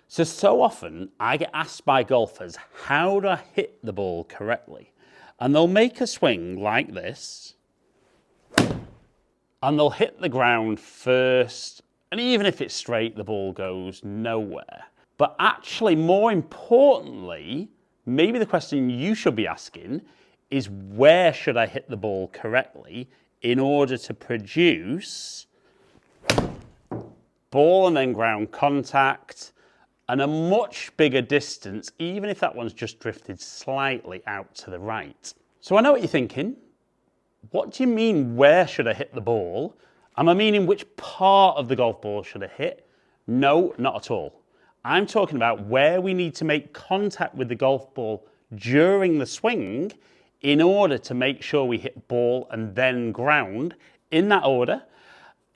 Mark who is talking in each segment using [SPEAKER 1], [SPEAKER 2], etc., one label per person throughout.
[SPEAKER 1] So often I get asked by golfers, how do I hit the ball correctly? And they'll make a swing like this, and they'll hit the ground first, and even if it's straight, the ball goes nowhere. But actually, more importantly, maybe the question you should be asking is, where should I hit the ball correctly in order to produce ball and then ground contact and a much bigger distance, even if that one's just drifted slightly out to the right? So I know what you're thinking. What do you mean, where should I hit the ball? Am I meaning which part of the golf ball should I hit? No, not at all. I'm talking about where we need to make contact with the golf ball during the swing in order to make sure we hit ball and then ground in that order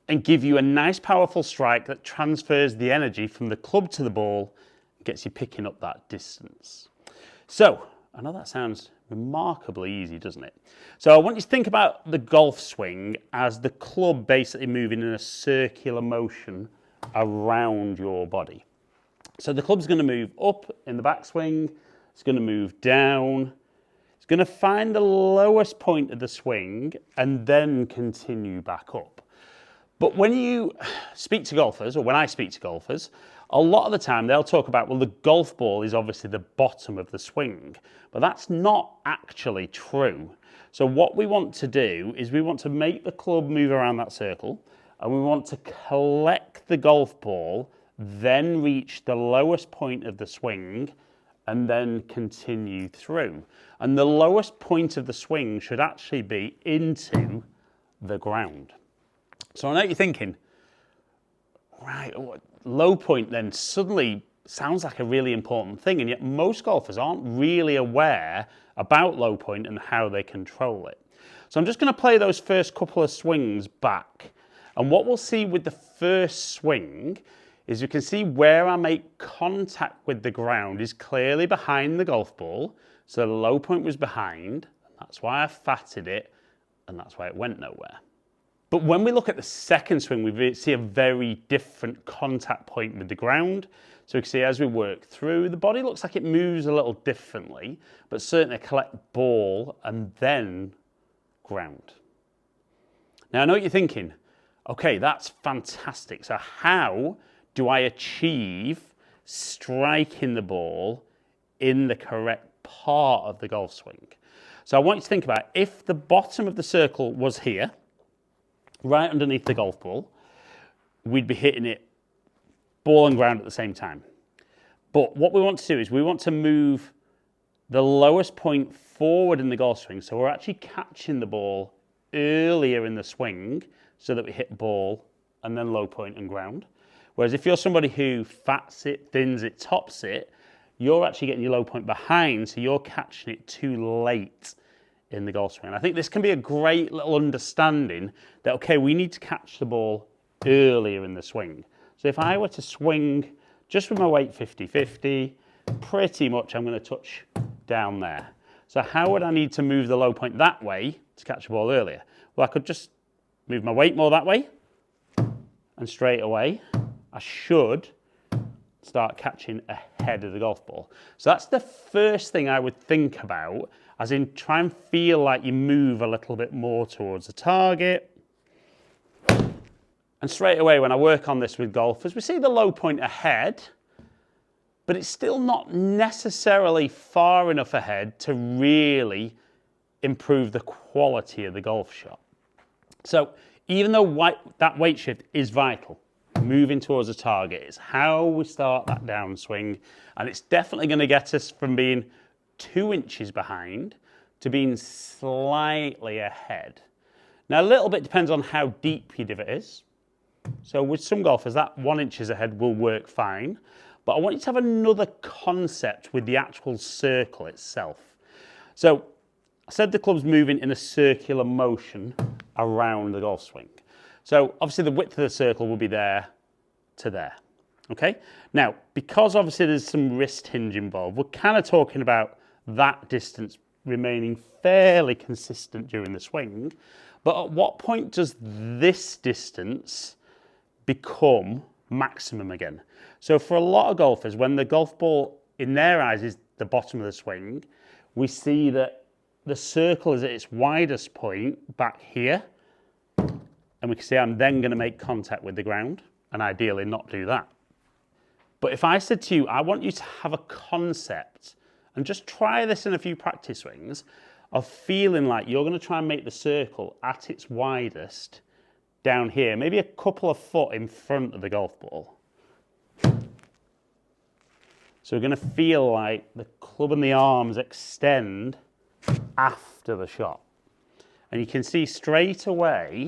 [SPEAKER 1] and give you a nice powerful strike that transfers the energy from the club to the ball and gets you picking up that distance. So, I know that sounds remarkably easy, doesn't it? So I want you to think about the golf swing as the club basically moving in a circular motion around your body. So the club's going to move up in the backswing, it's going to move down, it's going to find the lowest point of the swing and then continue back up. But when you speak to golfers, or when I speak to golfers, a lot of the time they'll talk about, well, the golf ball is obviously the bottom of the swing, but that's not actually true. So what we want to do is we want to make the club move around that circle, and we want to collect the golf ball, then reach the lowest point of the swing, and then continue through. And the lowest point of the swing should actually be into the ground. So I know what you're thinking, right, low point then suddenly sounds like a really important thing, and yet most golfers aren't really aware about low point and how they control it. So I'm just going to play those first couple of swings back, and what we'll see with the first swing is you can see where I make contact with the ground is clearly behind the golf ball, so the low point was behind, and that's why I fatted it, and that's why it went nowhere. But when we look at the second swing, we see a very different contact point with the ground. So we can see as we work through, the body looks like it moves a little differently, but certainly collect ball and then ground. Now I know what you're thinking. Okay, that's fantastic. So how do I achieve striking the ball in the correct part of the golf swing? So I want you to think about, if the bottom of the circle was here, right underneath the golf ball, we'd be hitting it ball and ground at the same time. But what we want to do is we want to move the lowest point forward in the golf swing, so we're actually catching the ball earlier in the swing so that we hit ball and then low point and ground. Whereas if you're somebody who fats it, thins it, tops it, you're actually getting your low point behind, so you're catching it too late in the golf swing. And I think this can be a great little understanding that, okay, we need to catch the ball earlier in the swing. So if I were to swing just with my weight 50-50, pretty much I'm going to touch down there. So how would I need to move the low point that way to catch the ball earlier? Well, I could just move my weight more that way, and straight away I should start catching ahead of the golf ball. So that's the first thing I would think about, as in try and feel like you move a little bit more towards the target. And straight away when I work on this with golfers, we see the low point ahead, but it's still not necessarily far enough ahead to really improve the quality of the golf shot. So even though that weight shift is vital, moving towards the target is how we start that downswing, and it's definitely going to get us from being 2 inches behind to being slightly ahead. Now a little bit depends on how deep your divot is. So with some golfers that 1 inch ahead will work fine, but I want you to have another concept with the actual circle itself. So I said the club's moving in a circular motion around the golf swing. So obviously the width of the circle will be there to there, okay? Now, because obviously there's some wrist hinge involved, we're kind of talking about that distance remaining fairly consistent during the swing, but at what point does this distance become maximum again. So for a lot of golfers, when the golf ball in their eyes is the bottom of the swing, we see that the circle is at its widest point back here. And we can see I'm then going to make contact with the ground and ideally not do that. But if I said to you, I want you to have a concept and just try this in a few practice swings of feeling like you're going to try and make the circle at its widest down here, maybe a couple of foot in front of the golf ball. So we're going to feel like the club and the arms extend after the shot. And you can see straight away,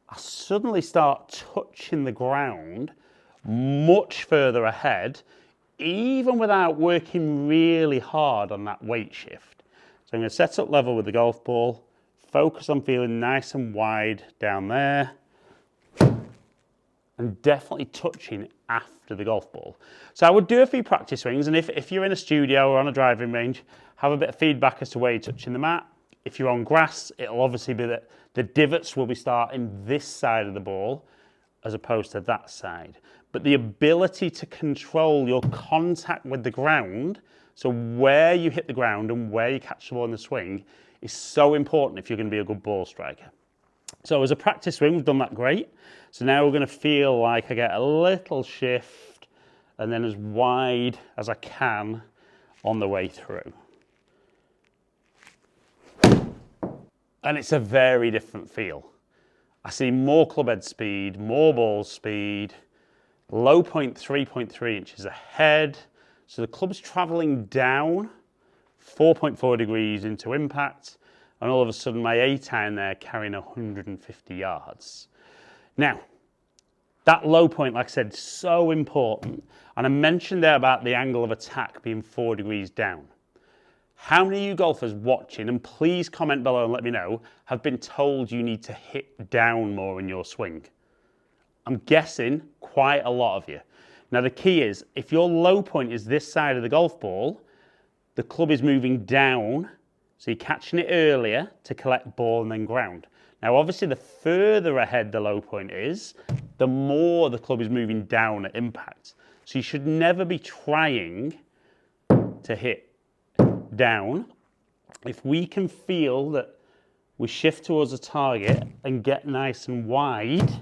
[SPEAKER 1] I suddenly start touching the ground much further ahead, even without working really hard on that weight shift. So I'm going to set up level with the golf ball, focus on feeling nice and wide down there, and definitely touching after the golf ball. So I would do a few practice swings, and if you're in a studio or on a driving range, have a bit of feedback as to where you're touching the mat. If you're on grass, it'll obviously be that the divots will be starting this side of the ball as opposed to that side. But the ability to control your contact with the ground, so where you hit the ground and where you catch the ball in the swing, is so important if you're going to be a good ball striker. So as a practice swing, we've done that great. So now we're going to feel like I get a little shift and then as wide as I can on the way through. And it's a very different feel. I see more club head speed, more ball speed, low point 3.3 inches ahead. So the club's traveling down 4.4 degrees into impact. And all of a sudden my A-iron there carrying 150 yards. Now, that low point, like I said, so important. And I mentioned there about the angle of attack being 4 degrees down. How many of you golfers watching, and please comment below and let me know, have been told you need to hit down more in your swing? I'm guessing quite a lot of you. Now the key is, if your low point is this side of the golf ball, the club is moving down, so you're catching it earlier to collect ball and then ground. Now obviously the further ahead the low point is, the more the club is moving down at impact. So you should never be trying to hit down. If we can feel that we shift towards the target and get nice and wide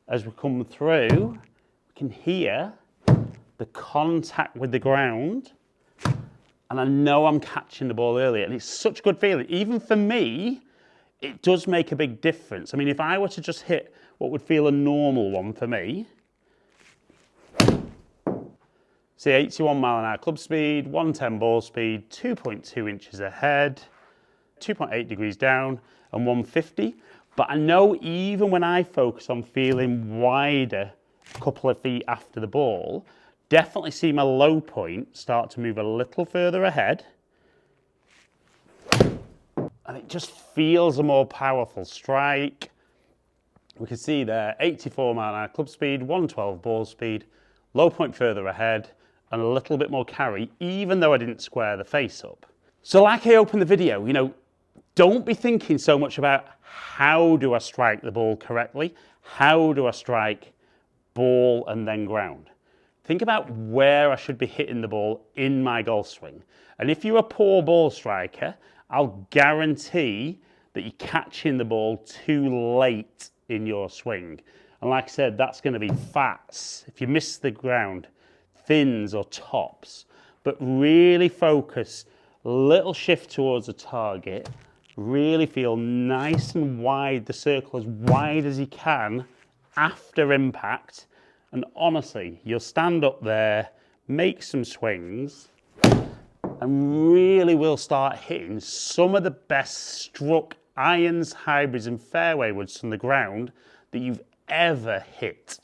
[SPEAKER 1] as we come through, we can hear the contact with the ground, and I know I'm catching the ball earlier, and it's such a good feeling. Even for me, it does make a big difference. I mean, if I were to just hit what would feel a normal one for me, say 81 mile an hour club speed, 110 ball speed, 2.2 inches ahead, 2.8 degrees down, and 150. But I know even when I focus on feeling wider a couple of feet after the ball, definitely see my low point start to move a little further ahead. And it just feels a more powerful strike. We can see there, 84 mile an hour club speed, 112 ball speed, low point further ahead, and a little bit more carry, even though I didn't square the face up. So like I opened the video, don't be thinking so much about how do I strike the ball correctly? How do I strike ball and then ground? Think about where I should be hitting the ball in my golf swing. And if you're a poor ball striker, I'll guarantee that you're catching the ball too late in your swing. And like I said, that's going to be fats. If you miss the ground, thins or tops, but really focus, little shift towards the target, really feel nice and wide, the circle as wide as you can after impact, and honestly, you'll stand up there, make some swings, and really will start hitting some of the best struck irons, hybrids and fairway woods from the ground that you've ever hit.